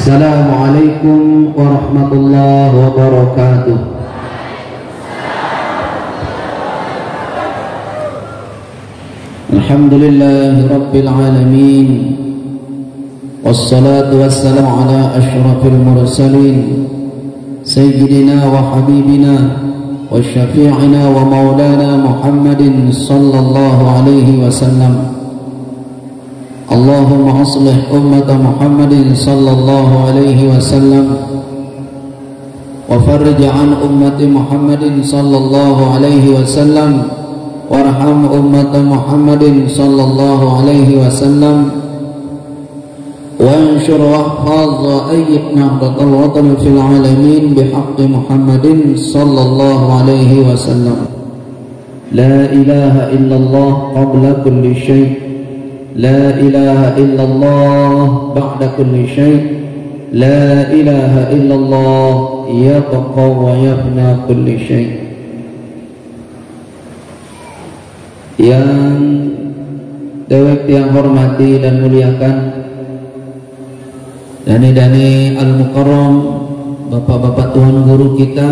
Assalamualaikum warahmatullahi wabarakatuh. Alhamdulillahi rabbil alamin, wassalatu wassalamu ala asyrafil mursalin, sayyidina wa habibina wa syafi'ina wa maulana Muhammadin sallallahu alaihi wasallam. Allahumma aslih ummata Muhammadin sallallahu alaihi wasallam wa farrij an ummati Muhammadin sallallahu alaihi wasallam warham ummata Muhammadin sallallahu alaihi wasallam wa anshur wahfaz wa ayyid nahdatal watan fil alamin bihaqqi Muhammadin sallallahu alaihi wasallam. La ilaha illallah qabla kulli syai', la ilaha illallah ba'da kulli syai', la ilaha illallah yabqa wa yafna kulli syai'. Yang dewek yang hormati dan muliakan Dani-dani Al-Mukarram, bapak-bapak tuan guru kita,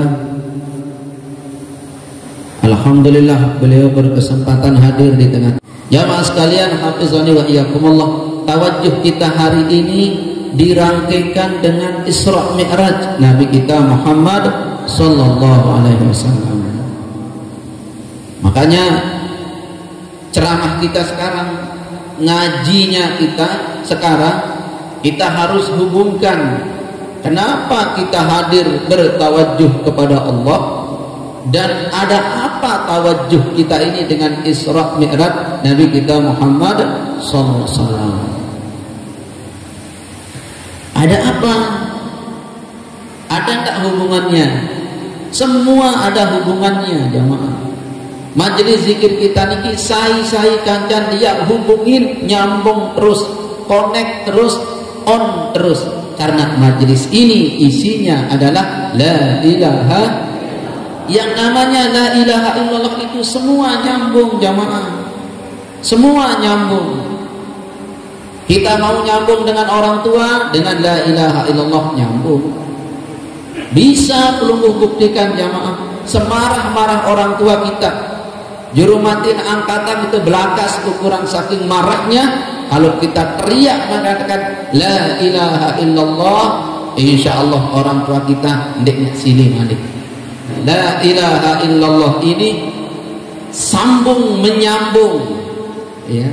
alhamdulillah beliau berkesempatan hadir di tengah. Jamaah sekalian, hafizani wa iyyakumullah, tawajjuh kita hari ini dirangkaikan dengan Isra Mi'raj Nabi kita Muhammad sallallahu alaihi wasallam. Makanya ceramah kita sekarang, ngajinya kita sekarang, kita harus hubungkan kenapa kita hadir bertawajjuh kepada Allah dan ada apa tawajjuh kita ini dengan Isra Mi'raj Nabi kita Muhammad sallallahu alaihi wasallam. Ada apa? Ada tak hubungannya? Semua ada hubungannya, jamaah. Majelis zikir kita niki sai kancan dia hubungin, nyambung terus, connect terus, on terus, karena majelis ini isinya adalah la ilaha. Yang namanya la ilaha illallah itu semua nyambung, jamaah. Semua nyambung. Kita mau nyambung dengan orang tua, dengan la ilaha illallah nyambung. Bisa belum buktikan, jamaah. Semarah-marah orang tua kita, jurumatin angkatan itu belakas ukuran saking marahnya. Kalau kita teriak mengatakan la ilaha illallah, insyaallah orang tua kita ndeknya sini mandi. La ilaha illallah ini sambung menyambung, ya.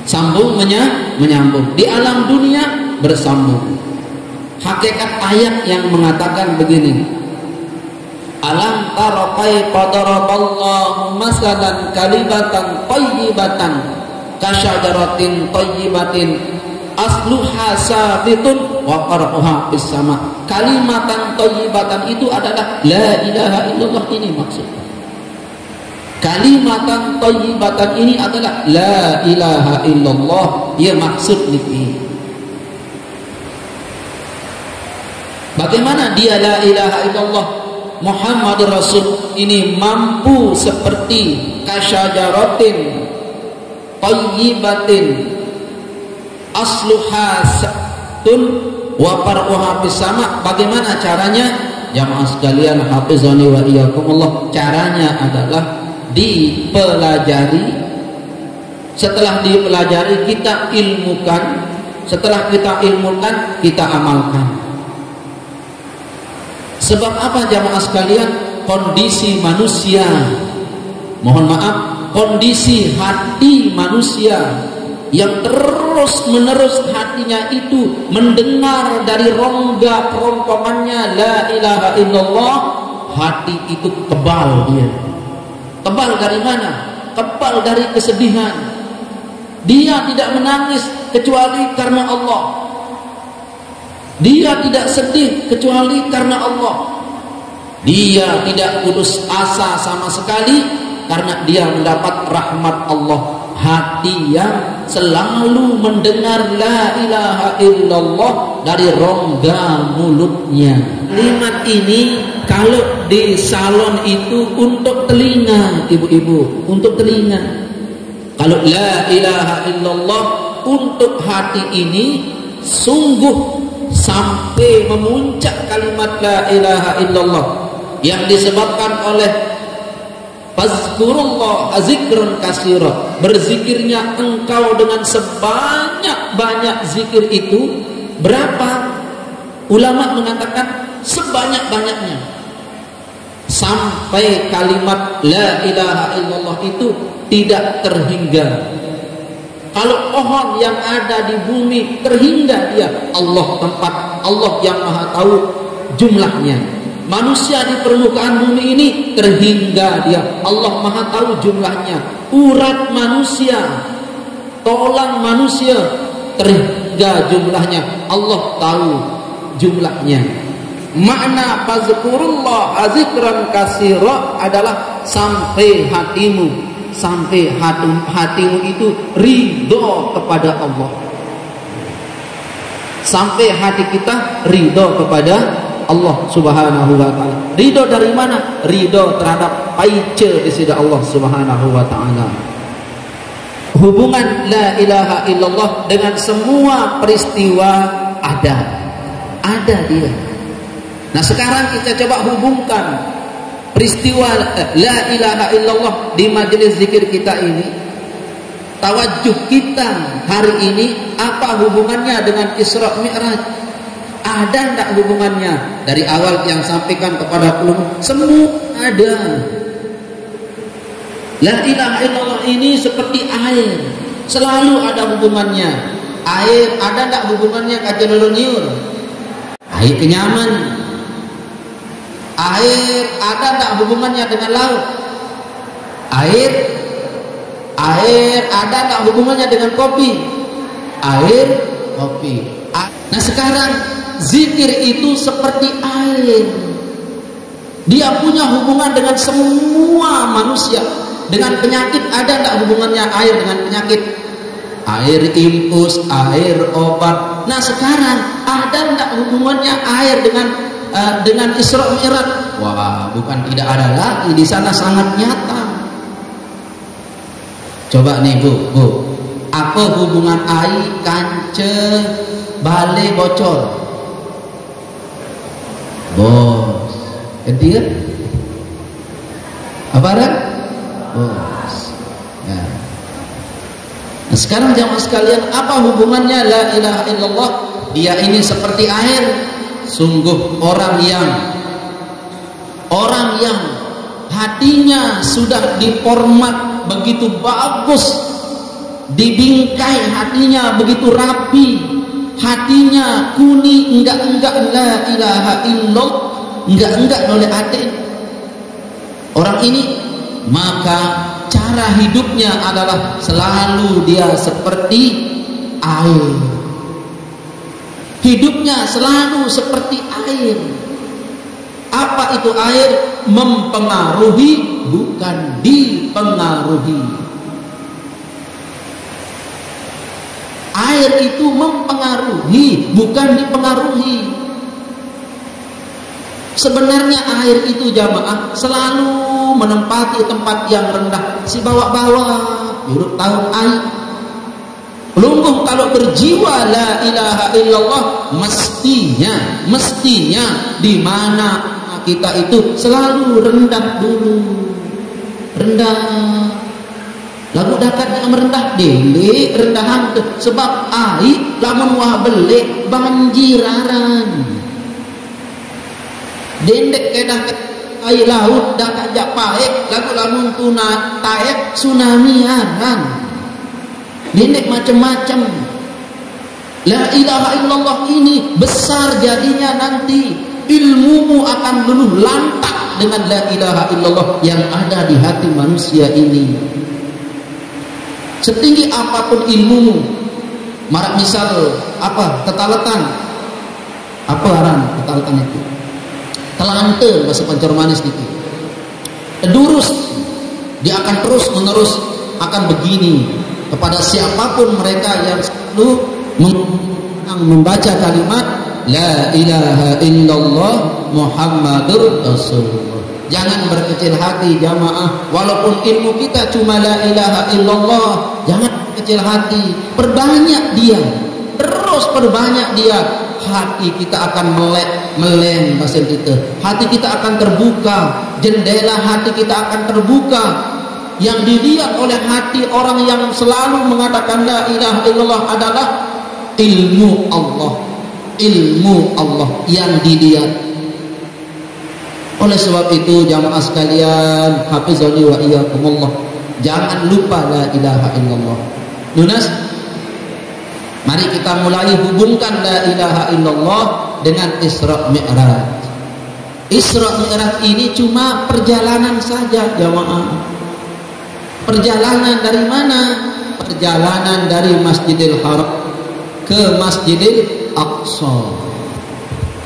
Sambung menyambung. Di alam dunia bersambung. Hakikat ayat yang mengatakan begini. Alam tara kaifa daraballahu masalan kalimatan thayyibatan kasyajaratin thayyibatin asluha sabitun wa qar'uha fis sama. Kalimatan thayyibatan itu adalah la ilaha illallah, ini maksudnya. Kalimatan thayyibatan ini adalah la ilaha illallah, ya maksud niki. Bagaimana dia la ilaha illallah Muhammad Rasul ini mampu seperti kasyajaratin thayyibatin asluha sabtun wa far'uha fis sama. Bagaimana caranya? Jamaah sekalian, hafizani wa iyyakumullah, caranya adalah dipelajari. Setelah dipelajari kita ilmukan. Setelah kita ilmukan kita amalkan. Sebab apa, jamaah sekalian? Kondisi manusia, mohon maaf, kondisi hati manusia yang terus menerus hatinya itu mendengar dari rongga perontomannya la ilaha illallah, hati itu kebal dia. Kebal dari mana? Kebal dari kesedihan. Dia tidak menangis kecuali karena Allah. Dia tidak sedih kecuali karena Allah. Dia tidak putus asa sama sekali karena dia mendapat rahmat Allah. Hati yang selalu mendengar la ilaha illallah dari rongga mulutnya. Kalimat ini kalau di salon itu untuk telinga, ibu-ibu, untuk telinga. Kalau la ilaha illallah untuk hati ini sungguh sampai memuncak kalimat la ilaha illallah yang disebabkan oleh fazkurullah zikran katsira, berzikirnya engkau dengan sebanyak-banyak zikir itu. Berapa? Ulama mengatakan sebanyak-banyaknya, sampai kalimat la ilaha illallah itu tidak terhingga. Kalau pohon yang ada di bumi terhingga dia, Allah tempat Allah yang maha tahu jumlahnya. Manusia di permukaan bumi ini terhingga dia, Allah maha tahu jumlahnya. Urat manusia, tulang manusia terhingga jumlahnya, Allah tahu jumlahnya. Makna fazkurullah zikran katsira adalah sampai hatimu, sampai hatimu itu ridho kepada Allah, sampai hati kita ridho kepada Allah Subhanahu wa taala. Ridho dari mana? Ridho terhadap paice di sisi Allah Subhanahu wa taala. Hubungan la ilaha illallah dengan semua peristiwa ada dia. Nah, sekarang kita coba hubungkan peristiwa la ilaha illallah di majelis zikir kita ini. Tawajuh kita hari ini apa hubungannya dengan Isra Mi'raj? Ada enggak hubungannya? Dari awal yang sampaikan kepada ulama, semua ada. La ilaha illallah ini seperti air, selalu ada hubungannya. Air ada enggak hubungannya kajeloloniur? Air kenyaman. Air ada enggak hubungannya dengan laut? Air ada enggak hubungannya dengan kopi? Air, kopi. Nah, sekarang zikir itu seperti air. Dia punya hubungan dengan semua manusia. Dengan penyakit ada enggak hubungannya air dengan penyakit? Air infus, air obat. Nah, sekarang ada enggak hubungannya air dengan Isra Mi'raj? Wah, bukan tidak ada lagi, di sana sangat nyata. Coba nih Bu, apa hubungan air kance bale bocor? Bos, ganti kan? Apa kan? Bos. Ya. Nah, sekarang jamaah sekalian, apa hubungannya la ilaha illallah? Dia ini seperti air. Sungguh orang yang hatinya sudah diformat begitu bagus, dibingkai hatinya begitu rapi, hatinya kuning, enggak la ilaha illallah, enggak oleh hati orang ini, maka cara hidupnya adalah selalu dia seperti air. Hidupnya selalu seperti air. Apa itu air? Mempengaruhi, bukan dipengaruhi. Air itu mempengaruhi, bukan dipengaruhi. Sebenarnya air itu jamaah selalu menempati tempat yang rendah. Si bawa-bawa, yuruk tahu air. Lungguh kalau berjiwa la ilaha illallah, mestinya di mana kita itu selalu rendah dulu. Rendah. Lagu dakat yang merendah delik rendahan sebab air lamun wah belik banjiraran. Dendek kedah air laut dak ajak paek lagu lamun tuna taek tsunami aran. Dendek macam-macam. La ilaha illallah ini besar jadinya nanti. Ilmumu akan luluh lantak dengan la ilaha illallah yang ada di hati manusia ini. Setinggi apapun ilmumu, marak misal apa tetaletan, apa aran tetaletan itu? Telante bahasa Pancor manis gitu. Durus, dia akan terus menerus akan begini kepada siapapun mereka yang selalu membaca kalimat la ilaha illallah Muhammadur Rasulullah. Jangan berkecil hati jamaah, walaupun ilmu kita cuma la ilaha illallah, jangan kecil hati, perbanyak dia, terus perbanyak dia. hati kita akan meleng bahasa kita. Hati kita akan terbuka, jendela hati kita akan terbuka. Yang dilihat oleh hati orang yang selalu mengatakan la ilaha illallah adalah ilmu Allah. Ilmu Allah yang dilihat. Oleh sebab itu jamaah sekalian, hafizani wa iyyakumullah, jangan lupa la ilaha illallah. Lunas. Mari kita mulai hubungkan la ilaha illallah dengan Isra Mi'raj. Isra Mi'raj ini cuma perjalanan saja jamaah. Perjalanan dari mana? Perjalanan dari Masjidil Haram ke Masjidil Aqsa.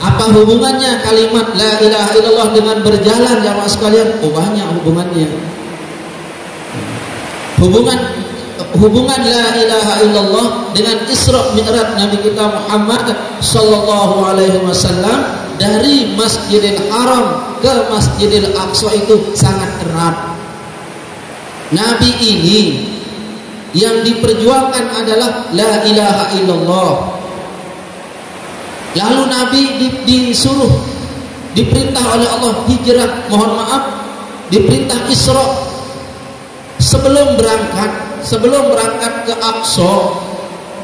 Apa hubungannya kalimat la ilaha illallah dengan berjalan jamaah sekalian? Oh, banyak hubungannya. Hubungan la ilaha illallah dengan Isra Mi'raj Nabi kita Muhammad sallallahu alaihi wasallam dari Masjidil Haram ke Masjidil Aqsa itu sangat erat. Nabi ini yang diperjuangkan adalah la ilaha illallah. Lalu Nabi disuruh, diperintah oleh Allah hijrah, mohon maaf, diperintah Isra. Sebelum berangkat ke Aqsa,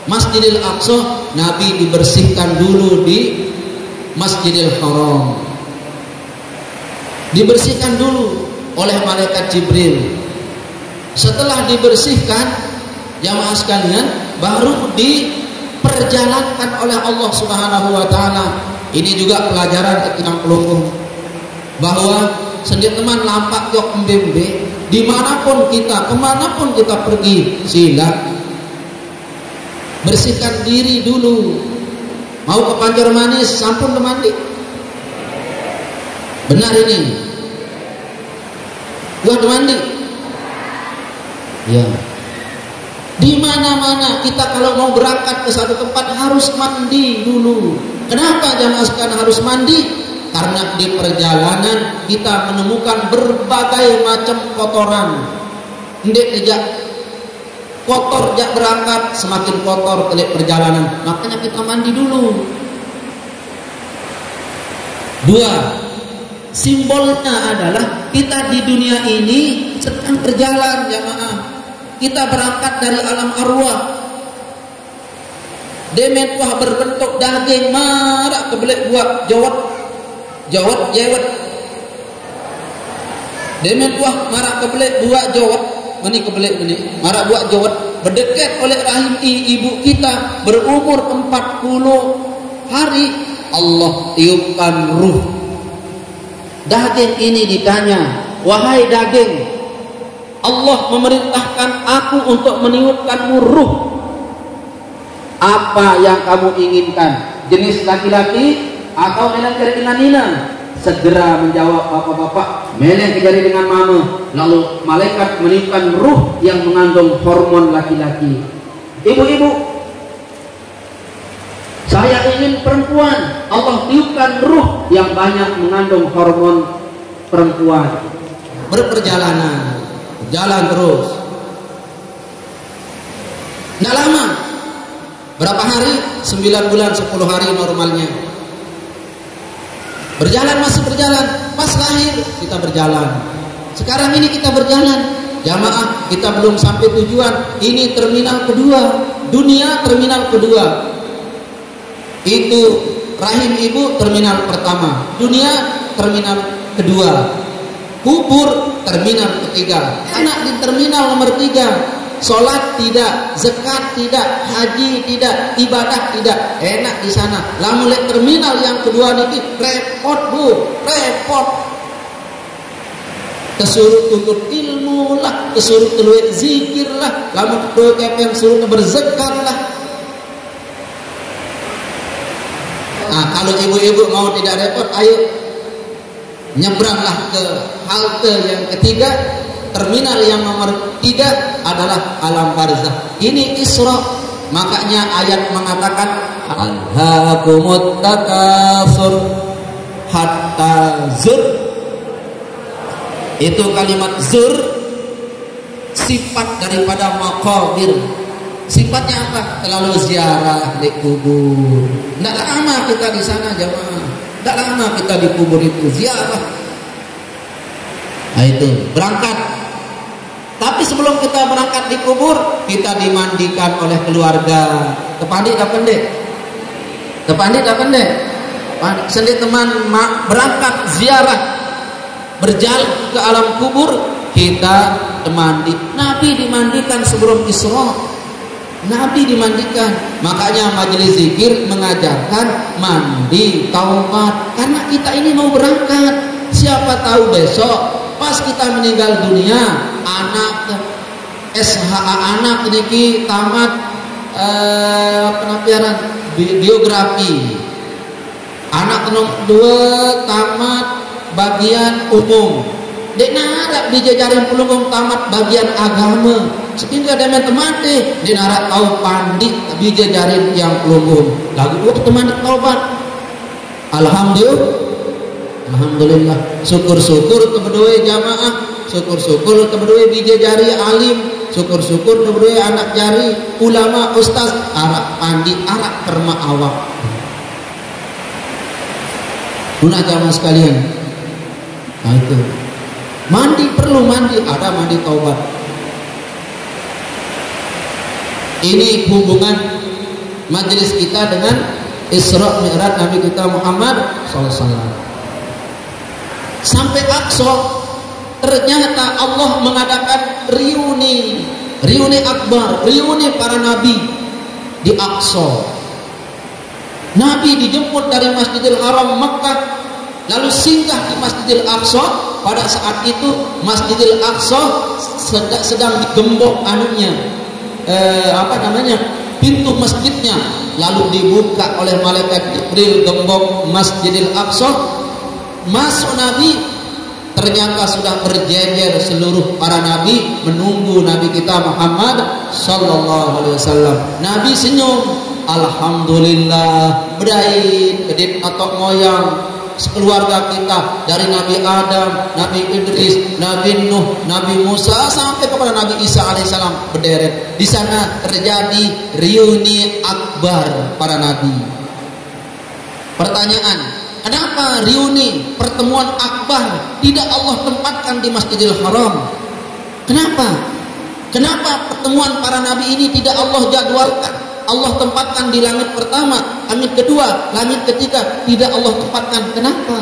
Masjidil Aqsa, Nabi dibersihkan dulu di Masjidil Haram. Dibersihkan dulu oleh malaikat Jibril. Setelah dibersihkan, jamaah sekalian, baru diperjalankan oleh Allah Subhanahu wa taala. Ini juga pelajaran tentang pelunggung, bahwa sendiri teman lampak yok mbembe, dimanapun kita, kemanapun kita pergi, sila bersihkan diri dulu. Mau ke Pancar Manis, sampun mandi. Benar ini? Gua mandi. Ya. Di mana-mana kita kalau mau berangkat ke satu tempat harus mandi dulu. Kenapa jamaah sekalian harus mandi? Karena di perjalanan kita menemukan berbagai macam kotoran. Ndek sejak kotor jak berangkat, semakin kotor telik perjalanan. Makanya kita mandi dulu. 2. Simbolnya adalah kita di dunia ini sedang berjalan jamaah. Kita berangkat dari alam arwah. Demet wah berbentuk daging marak kebelik buat jawat jewet. Demet wah marak kebelik buat jawat. Meni kebelik meni marak buat jawat. Berdekat oleh rahim ibu kita berumur 40 hari. Allah tiupkan ruh. Daging ini ditanya, wahai daging, Allah memerintahkan aku untuk meniupkanmu ruh. Apa yang kamu inginkan? Jenis laki-laki atau meleng dengan nina? Segera menjawab bapak-bapak, meleng jari dengan mama. Lalu malaikat meniupkan ruh yang mengandung hormon laki-laki. Ibu-ibu, saya ingin perempuan. Allah tiupkan ruh yang banyak mengandung hormon perempuan. Berperjalanan, jalan terus. Tidak lama. Berapa hari? 9 bulan 10 hari normalnya. Berjalan, masih berjalan. Pas lahir kita berjalan. Sekarang ini kita berjalan. Jamaah, kita belum sampai tujuan. Ini terminal kedua. Dunia terminal kedua. Itu rahim ibu terminal pertama. Dunia terminal kedua. Kubur terminal ketiga. Anak di terminal nomor 3. Sholat tidak, zakat tidak, haji tidak, ibadah tidak. Enak di sana. Lalu lihat terminal yang kedua ini repot bu, repot. Kesuruh tuntut ilmu lah, kesuruh keluar zikir lah, lalu kedua kepen suruh berzakat lah. Nah, kalau ibu-ibu mau tidak repot, ayo nyebranglah ke halte yang ketiga. Terminal yang nomor 3 adalah alam barzah. Ini Isra. Makanya ayat mengatakan alhaakumut takatsur hatta zur. Itu kalimat zur sifat daripada maqadir. Sifatnya apa? Selalu ziarah di kubur. Tidak lama kita di sana jamaah. Tidak lama kita di kubur itu ziarah. Nah itu berangkat. Tapi sebelum kita berangkat di kubur, kita dimandikan oleh keluarga. Tepandi tak pendek? Tepandi tak pendek? Sendiri teman berangkat ziarah, berjalan ke alam kubur, kita mandi. Nabi dimandikan sebelum Isra. Nabi dimandikan. Makanya majelis zikir mengajarkan mandi taubat. Karena kita ini mau berangkat. Siapa tahu besok pas kita meninggal dunia, anak SHA anak niki tamat penampilan biografi. Anak nomor 2 tamat bagian umum. Dek narak dijajarin pelunggung tamat bagian agama. Sehingga ada teman deh, dia narak tahu pandit dijajarin yang pelunggung. Lagu itu teman taubat. Alhamdulillah. Syukur-syukur kebedoe jamaah. Syukur-syukur kebedoe dijajari alim. Syukur-syukur kebedoe anak jari ulama ustaz. Arak pandit, arak perma awak. Guna jamaah sekalian. Nah itu. Mandi perlu mandi, ada mandi taubat. Ini hubungan majelis kita dengan Isra Mi'raj Nabi kita Muhammad SAW. Sampai Aqsa, ternyata Allah mengadakan reuni akbar, reuni para nabi di Aqsa. Nabi dijemput dari Masjidil Haram Mekah, lalu singgah di Masjidil Aqsa. Pada saat itu Masjidil Aqsa sedang digembok pintu masjidnya, lalu dibuka oleh malaikat Jibril gembok Masjidil Aqsa. Masuk Nabi, ternyata sudah berjejer seluruh para nabi menunggu Nabi kita Muhammad sallallahu alaihi wasallam. Nabi senyum, alhamdulillah, beraid kedip atau moyang sekeluarga kita dari Nabi Adam, Nabi Idris, Nabi Nuh, Nabi Musa sampai kepada Nabi Isa alaihissalam berderet. Di sana terjadi reuni akbar para nabi. Pertanyaan, kenapa reuni pertemuan akbar tidak Allah tempatkan di Masjidil Haram? Kenapa? Kenapa pertemuan para nabi ini tidak Allah jadwalkan? Allah tempatkan di langit pertama, langit kedua, langit ketiga, tidak Allah tempatkan. Kenapa?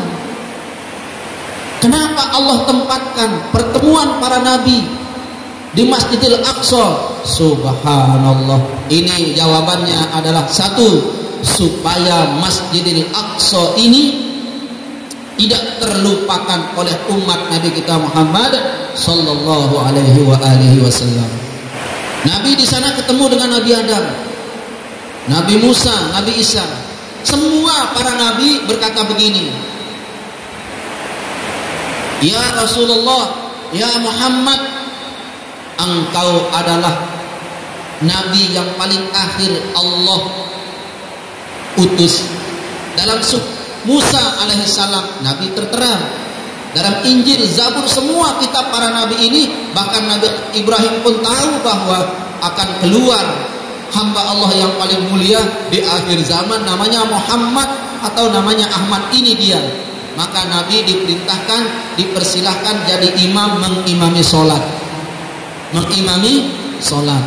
Kenapa Allah tempatkan pertemuan para nabi di Masjidil Aqsa? Subhanallah. Ini jawabannya adalah satu, supaya Masjidil Aqsa ini tidak terlupakan oleh umat Nabi kita Muhammad sallallahu alaihi wasallam. Nabi di sana ketemu dengan Nabi Adam, Nabi Musa, Nabi Isa. Semua para nabi berkata begini, ya Rasulullah, ya Muhammad, engkau adalah nabi yang paling akhir Allah utus. Dalam Musa alaihissalam, nabi tertera. Dalam Injil, Zabur, semua kitab para nabi ini, bahkan Nabi Ibrahim pun tahu bahwa akan keluar hamba Allah yang paling mulia di akhir zaman, namanya Muhammad atau namanya Ahmad. Ini dia. Maka Nabi diperintahkan, dipersilahkan jadi imam, mengimami sholat. Mengimami sholat.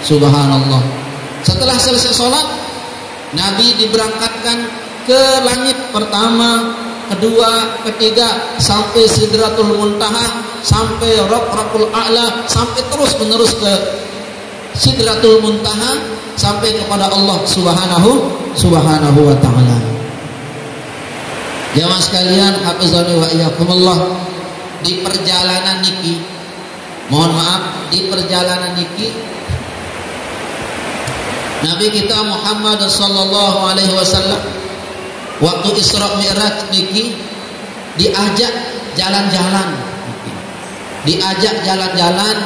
Subhanallah. Setelah selesai sholat, Nabi diberangkatkan ke langit pertama, kedua, ketiga, sampai Sidratul Muntaha, sampai Rabbul A'la, sampai terus menerus ke Sidratul Muntaha, sampai kepada Allah Subhanahu wa ta'ala. Jamaah sekalian, hafizani wa iyyakumullah, di perjalanan niki, mohon maaf, di perjalanan niki Nabi kita Muhammad sallallahu alaihi wasallam waktu Isra Mi'raj niki diajak jalan-jalan. Diajak jalan-jalan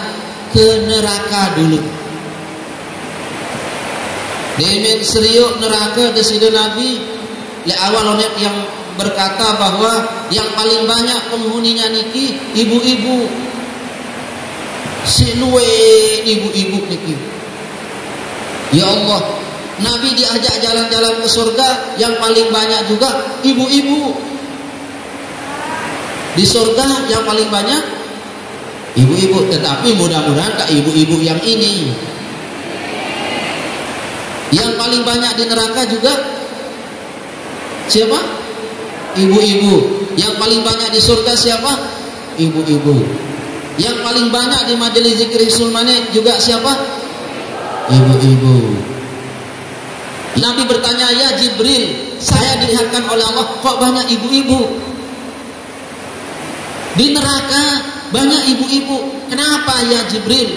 ke neraka dulu. Demen seriuk neraka deside Nabi le awal yang berkata bahwa yang paling banyak penghuninya niki ibu-ibu. Si luwe ibu-ibu niki. Ya Allah, Nabi diajak jalan-jalan ke surga, yang paling banyak juga ibu-ibu. Di surga yang paling banyak ibu-ibu, tetapi mudah-mudahan tak ibu-ibu yang ini. Yang paling banyak di neraka juga siapa? Ibu-ibu. Yang paling banyak di surga siapa? Ibu-ibu. Yang paling banyak di majelis zikir sulmane juga siapa? Ibu-ibu. Nabi bertanya, ya Jibril, saya dilihatkan oleh Allah kok banyak ibu-ibu di neraka, banyak ibu-ibu. Kenapa ya Jibril?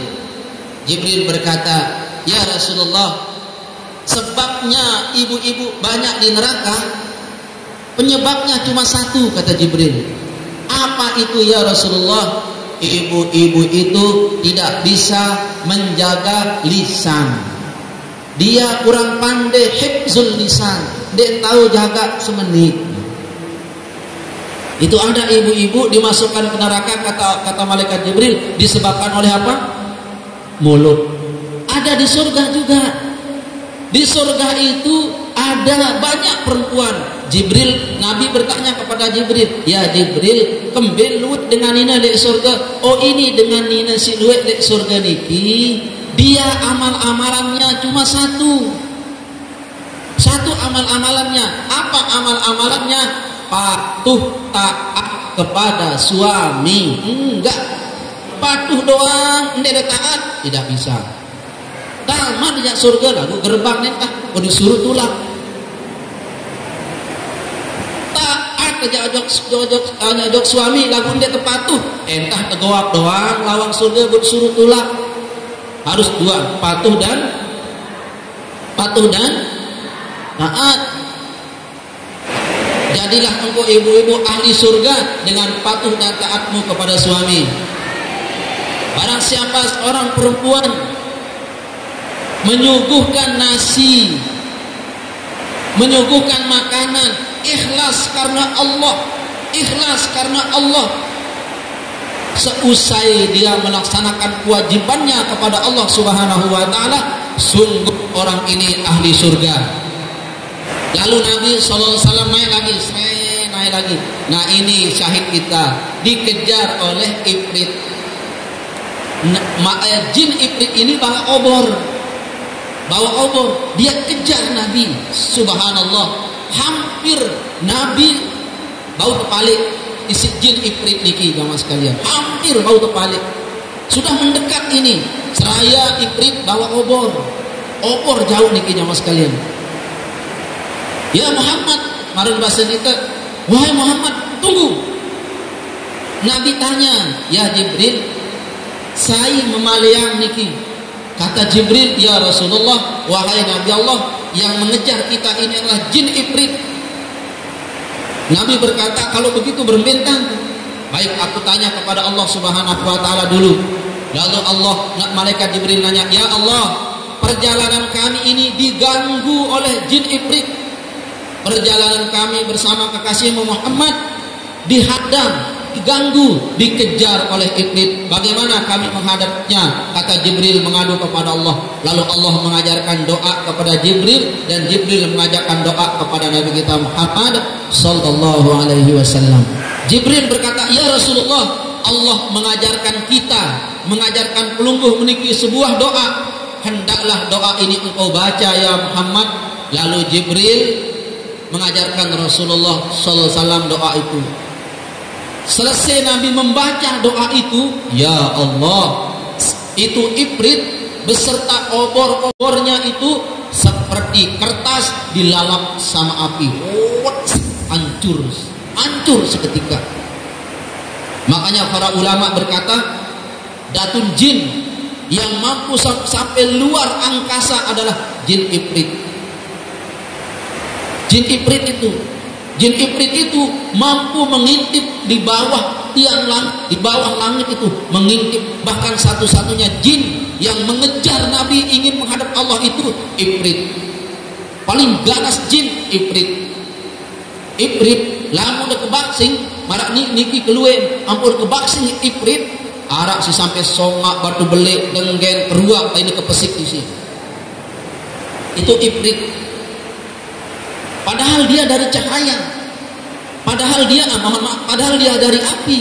Jibril berkata, ya Rasulullah, sebabnya ibu-ibu banyak di neraka, penyebabnya cuma satu, kata Jibril. Apa itu ya Rasulullah? Ibu-ibu itu tidak bisa menjaga lisan. Dia kurang pandai hifzul lisan. Dia tahu jaga semenit. Itu ada ibu-ibu dimasukkan ke neraka, kata malaikat Jibril, disebabkan oleh apa? Mulut. Ada di surga juga. Di surga itu ada banyak perempuan. Jibril, Nabi bertanya kepada Jibril, ya Jibril, kembali luwet dengan nina di surga. Oh, ini dengan nina si luwet di surga niki, dia amal-amalannya cuma satu amal-amalannya. Apa amal-amalannya? Patuh taat kepada suami. Enggak, patuh doang, tidak taat, tidak bisa. Tamat di surga lagu gerbang nentah, kau disuruh tulang. Taat aja ojok suami lagu dia tepatuh, entah tegawap doang, lawang surga buat suruh tulang. Harus dua, patuh dan taat. Jadilah engkau ibu-ibu ahli surga dengan patuh dan taatmu kepada suami. Barang siapa seorang perempuan menyuguhkan nasi, menyuguhkan makanan, ikhlas karena Allah, seusai dia melaksanakan kewajibannya kepada Allah Subhanahu wa taala, sungguh orang ini ahli surga. Lalu Nabi SAW naik lagi. Nah, ini syahid kita, dikejar oleh ifrit. Jin ifrit ini bawa obor, dia kejar Nabi. Subhanallah, hampir Nabi bau terbalik. Isi jin ifrit niki jamaah sekalian, hampir bau terbalik. Sudah mendekat ini, seraya ifrit bawa obor jauh niki jamaah sekalian. Ya Muhammad, marun bahasa kita, wahai Muhammad, tunggu. Nabi tanya, ya Jibril, saya memaliang niki. Kata Jibril, ya Rasulullah, wahai Nabi Allah, yang mengejar kita ini adalah jin ifrit. Nabi berkata, kalau begitu berbentang. Baik, aku tanya kepada Allah Subhanahu wa taala dulu. Lalu malaikat Jibril nanya, ya Allah, perjalanan kami ini diganggu oleh jin ifrit. Perjalanan kami bersama kekasihmu Muhammad dihadang, diganggu, dikejar oleh ifrit. Bagaimana kami menghadapnya? Kata Jibril mengadu kepada Allah. Lalu Allah mengajarkan doa kepada Jibril, dan Jibril mengajarkan doa kepada Nabi kita Muhammad sallallahu alaihi wasallam. Jibril berkata, ya Rasulullah, Allah mengajarkan kita, mengajarkan pelungguh meniki sebuah doa. Hendaklah doa ini engkau baca ya Muhammad. Lalu Jibril mengajarkan Rasulullah sallallahu alaihi wasallam doa itu. Selesai Nabi membaca doa itu, ya Allah, itu ifrit beserta obor-obornya itu seperti kertas dilalap sama api. Hancur seketika. Makanya para ulama berkata, datun jin yang mampu sampai luar angkasa adalah jin ifrit. Jin ifrit itu mampu mengintip di bawah tiang langit, di bawah langit itu mengintip. Bahkan satu-satunya jin yang mengejar Nabi ingin menghadap Allah itu ifrit. Paling ganas jin ifrit. Lamun udah kebaksing, marak niki keluar, ampun kebaksing ifrit, arak si sampai songak batu belik denggen keruak ini kepesik di sini. itu ifrit. Padahal dia dari cahaya. Padahal dia padahal dia dari api.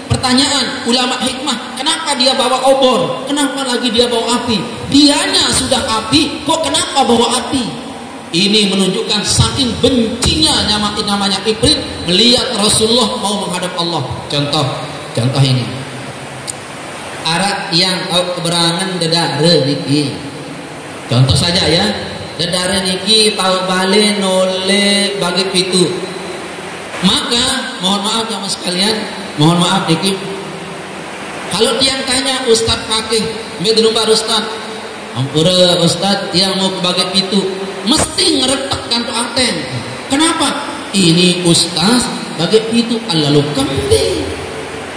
Pertanyaan ulama hikmah, kenapa dia bawa obor? Kenapa lagi dia bawa api? Dianya sudah api, kok kenapa bawa api? Ini menunjukkan saking bencinya namanya ifrit melihat Rasulullah mau menghadap Allah. Contoh ini. Arak yang keberangan dedare niki. Contoh saja ya. Dedare niki tahu balik noleh bagi pitu. Maka mohon maaf jamaah sekalian, mohon maaf niki. Kalau tiang tanya Ustaz Fakih, medrumbar Ustaz, ampura Ustaz yang mau bagi pitu, mesti ngeretek kanto anten. Kenapa? Ini Ustaz bagi pitu Allah kembali.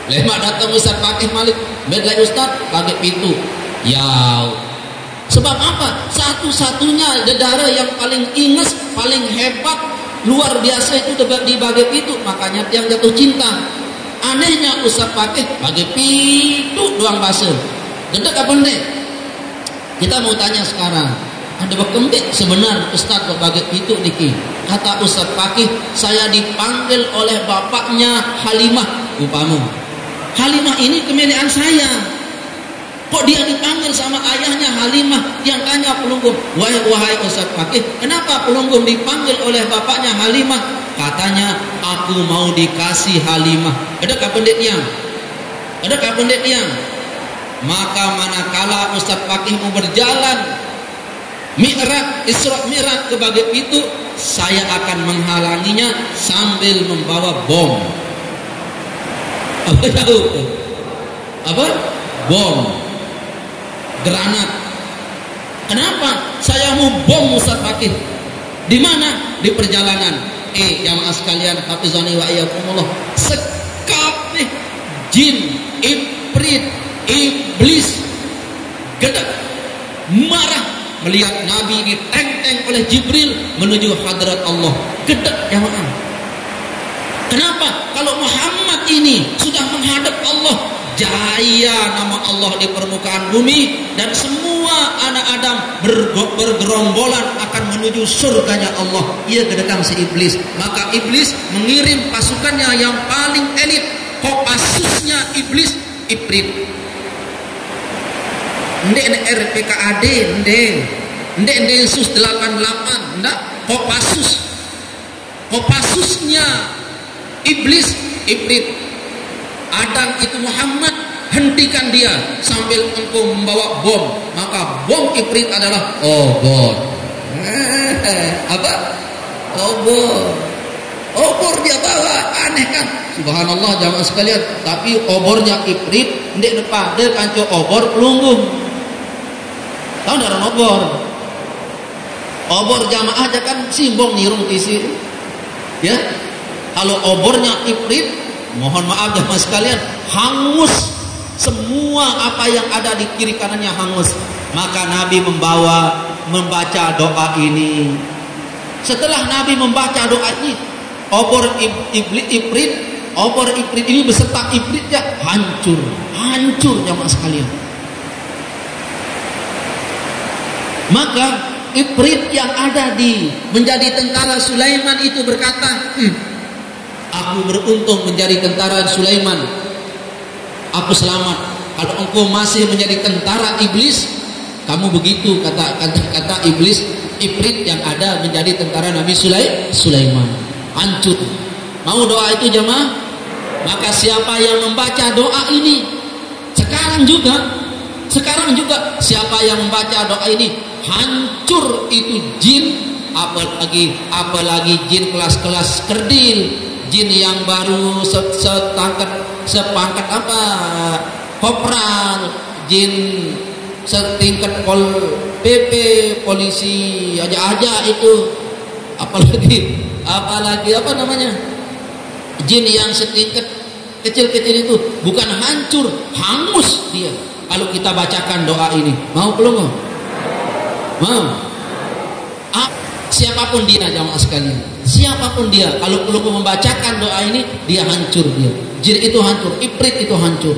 Lemak datang Ustaz Fakih Malik, bedai Ustaz bagi pitu. Ya. Sebab apa? Satu-satunya dedara yang paling inges, paling hebat, luar biasa itu dibagi pitu. Makanya tiang jatuh cinta. Anehnya Ustaz Fakih bagi pitu doang bahasa. Dedek apa ndek? Kita mau tanya sekarang. Ada bekembik sebenar Ustaz bagi pitu niki. Kata Ustaz Fakih, saya dipanggil oleh bapaknya Halimah upamu. Halimah ini kemilikan saya. Kok dia dipanggil sama ayahnya Halimah? Yang tanya pelunggum, wahai Ustaz Fakih, kenapa pelunggum dipanggil oleh bapaknya Halimah? Katanya, aku mau dikasih Halimah. Ada kapendek yang? Ada kapendek yang? Maka manakala Ustaz Fakih mau berjalan Mi'raj, Isra Mi'raj ke bagi itu, saya akan menghalanginya sambil membawa bom. Apa tahu? Apa? Bom. Granat. Kenapa? Saya mau bom Ustaz Fakih. Di mana? Di perjalanan. Jamaah sekalian, hafizani wa iyyakumullah. Sekapih jin, ifrit, iblis gedek marah melihat Nabi ditenteng oleh Jibril menuju hadrat Allah. Gedek jamaah. Kenapa? Kalau Muhammad ini sudah menghadap Allah, jaya nama Allah di permukaan bumi, dan semua anak Adam bergerombolan akan menuju surganya Allah. Ia kedekan si iblis. Maka iblis mengirim pasukannya yang paling elit, Kopassusnya iblis, ifrit. Ndek RPKAD, ndek sus 88, ndak Kopassusnya iblis, ifrit. Adam itu Muhammad, hentikan dia sambil engkau membawa bom. Maka bom ifrit adalah obor. Apa? Obor dia bawa. Aneh kan? Subhanallah jamaah sekalian. Tapi obornya ifrit, ndek depan dia kanco obor pelunggung. Tahu darah obor? Obor jamaah aja kan simbol nirung isi. Ya. Kalau obornya ifrit, mohon maaf jemaah sekalian, hangus semua apa yang ada di kiri kanannya hangus. Maka Nabi membaca doa ini. Setelah Nabi membaca doa ini, obor ifrit ini beserta ifritnya hancur jemaah sekalian. Maka ifrit yang ada menjadi tentara Sulaiman itu berkata, aku beruntung menjadi tentara Sulaiman. Aku selamat. Kalau engkau masih menjadi tentara iblis, kamu begitu kata iblis, ifrit yang ada menjadi tentara Nabi Sulaiman. Hancur. Mau doa itu jemaah? Maka siapa yang membaca doa ini sekarang juga siapa yang membaca doa ini, hancur itu jin, apalagi jin kelas-kelas kerdil, jin yang baru sepangkat apa kopral, jin setingkat pol PP polisi aja itu, apalagi apa namanya, jin yang setingkat kecil-kecil itu bukan hancur, hangus dia kalau kita bacakan doa ini. Mau belum? Mau? Siapapun dia jamaah sekalian, siapapun dia, kalau belum membacakan doa ini, dia hancur dia. Jin itu hancur, ifrit itu hancur.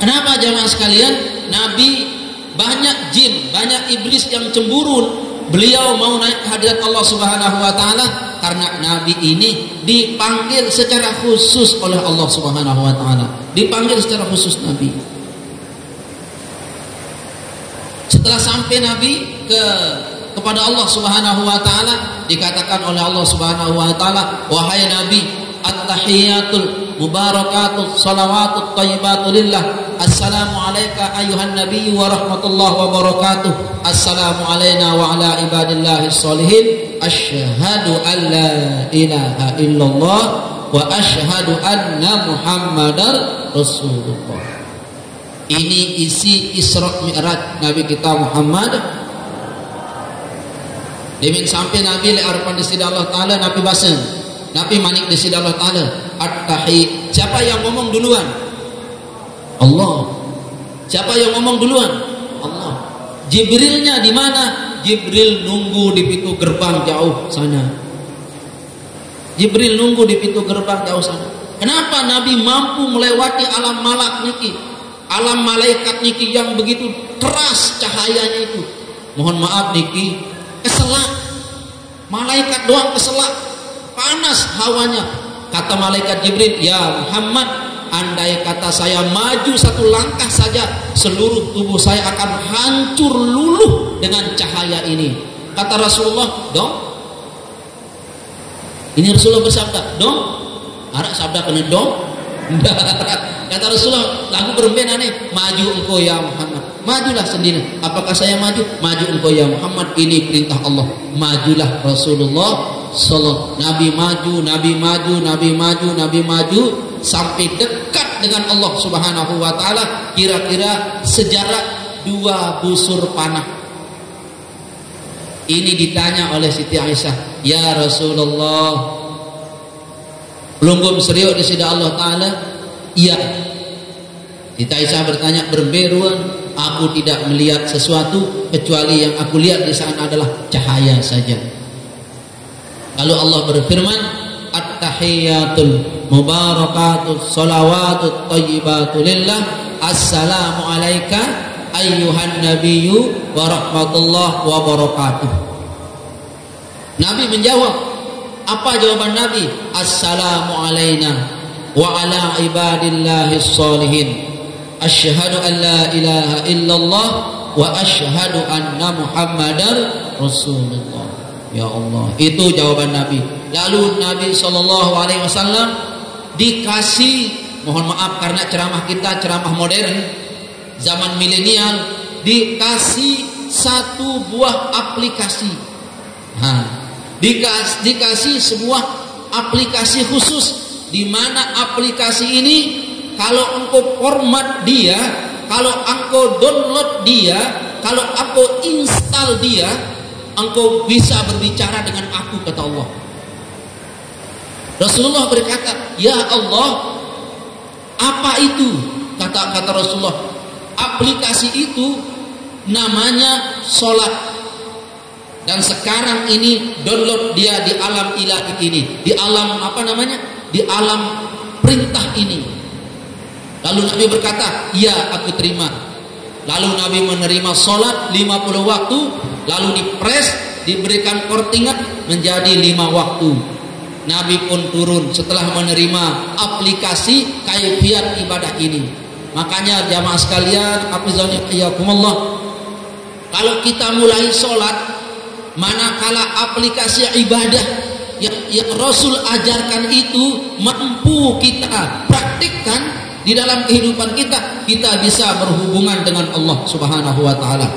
Kenapa jamaah sekalian? Nabi banyak jin, banyak iblis yang cemburu beliau mau naik ke hadirat Allah Subhanahu wa taala, karena nabi ini dipanggil secara khusus oleh Allah Subhanahu wa taala. Dipanggil secara khusus nabi. Setelah sampai nabi kepada Allah Subhanahu wa taala, dikatakan oleh Allah Subhanahu wa taala, wahai nabi, at-tahiyatul mubarakatut salawatut thayyibatu lillah. Assalamu alayka ayuhan nabiyyu wa rahmatullahi wa barakatuh. Assalamu alayna wa ala ibadillahi sholihin. Asyhadu an la ilaha illallah wa asyhadu anna muhammadar rasulullah. Ini isi Isra Mi'raj Nabi kita Muhammad. Demin sampai Nabi learpan di sida Allah Ta'ala, Nabi basen, Nabi manik di sida Allah Ta'ala. At-tahiyat. Siapa yang ngomong duluan? Allah. Siapa yang ngomong duluan? Allah. Jibrilnya di mana? Jibril nunggu di pintu gerbang jauh sana. Jibril nunggu di pintu gerbang jauh sana. Kenapa Nabi mampu melewati alam malak niki, alam malaikat niki yang begitu keras cahayanya itu? Mohon maaf niki, keselak. Malaikat doang keselak, panas hawanya. Kata malaikat Jibril, ya Muhammad, andai kata saya maju satu langkah saja, seluruh tubuh saya akan hancur luluh dengan cahaya ini. Kata Rasulullah, dong. Ini Rasulullah bersabda, dong. Ada sabda kena dong. Kata Rasulullah, lagu beremben aneh, maju engkau ya Muhammad. Majulah sendiri. Apakah saya maju? Maju engkau ya Muhammad. Ini perintah Allah. Majulah Rasulullah Sallallahu. Nabi maju, Nabi maju, Nabi maju, Nabi maju sampai dekat dengan Allah Subhanahu wa taala, kira-kira sejarak 2 busur panah. Ini ditanya oleh Siti Aisyah, ya Rasulullah, belum serius di sida Allah taala? Iya. Siti Aisyah bertanya, berberuan, aku tidak melihat sesuatu kecuali yang aku lihat di sana adalah cahaya saja. Lalu Allah berfirman, at-tahiyatul mubarakatut salawatut thayyibatu lillah. Assalamu alayka ayyuhan nabiyyu wa rahmatullahi wa barakatuh. Nabi menjawab, apa jawaban Nabi? Assalamu alayna wa ala ibadillahi sholihin. Asyhadu an la ilaha illallah wa asyhadu anna muhammadar rasulullah. Ya Allah, itu jawaban Nabi. Lalu Nabi SAW dikasih, mohon maaf karena ceramah kita ceramah modern, zaman milenial, dikasih satu buah aplikasi. Dikasih sebuah aplikasi khusus, di mana aplikasi ini kalau engkau format dia, kalau engkau download dia, kalau engkau install dia, engkau bisa berbicara dengan aku, kata Allah. Rasulullah berkata, ya Allah, apa itu? Kata Rasulullah, aplikasi itu namanya sholat. Dan sekarang ini download dia di alam ilahi ini, di alam apa namanya? Di alam perintah ini. Lalu Nabi berkata, ya aku terima. Lalu Nabi menerima sholat 50 waktu, lalu dipres, diberikan kortingat menjadi 5 waktu. Nabi pun turun setelah menerima aplikasi kaifiat ibadah ini. Makanya jamaah sekalian, hafizakumullah, kalau kita mulai sholat, manakala aplikasi ibadah yang Rasul ajarkan itu mampu kita praktikkan di dalam kehidupan kita, kita bisa berhubungan dengan Allah Subhanahu wa taala.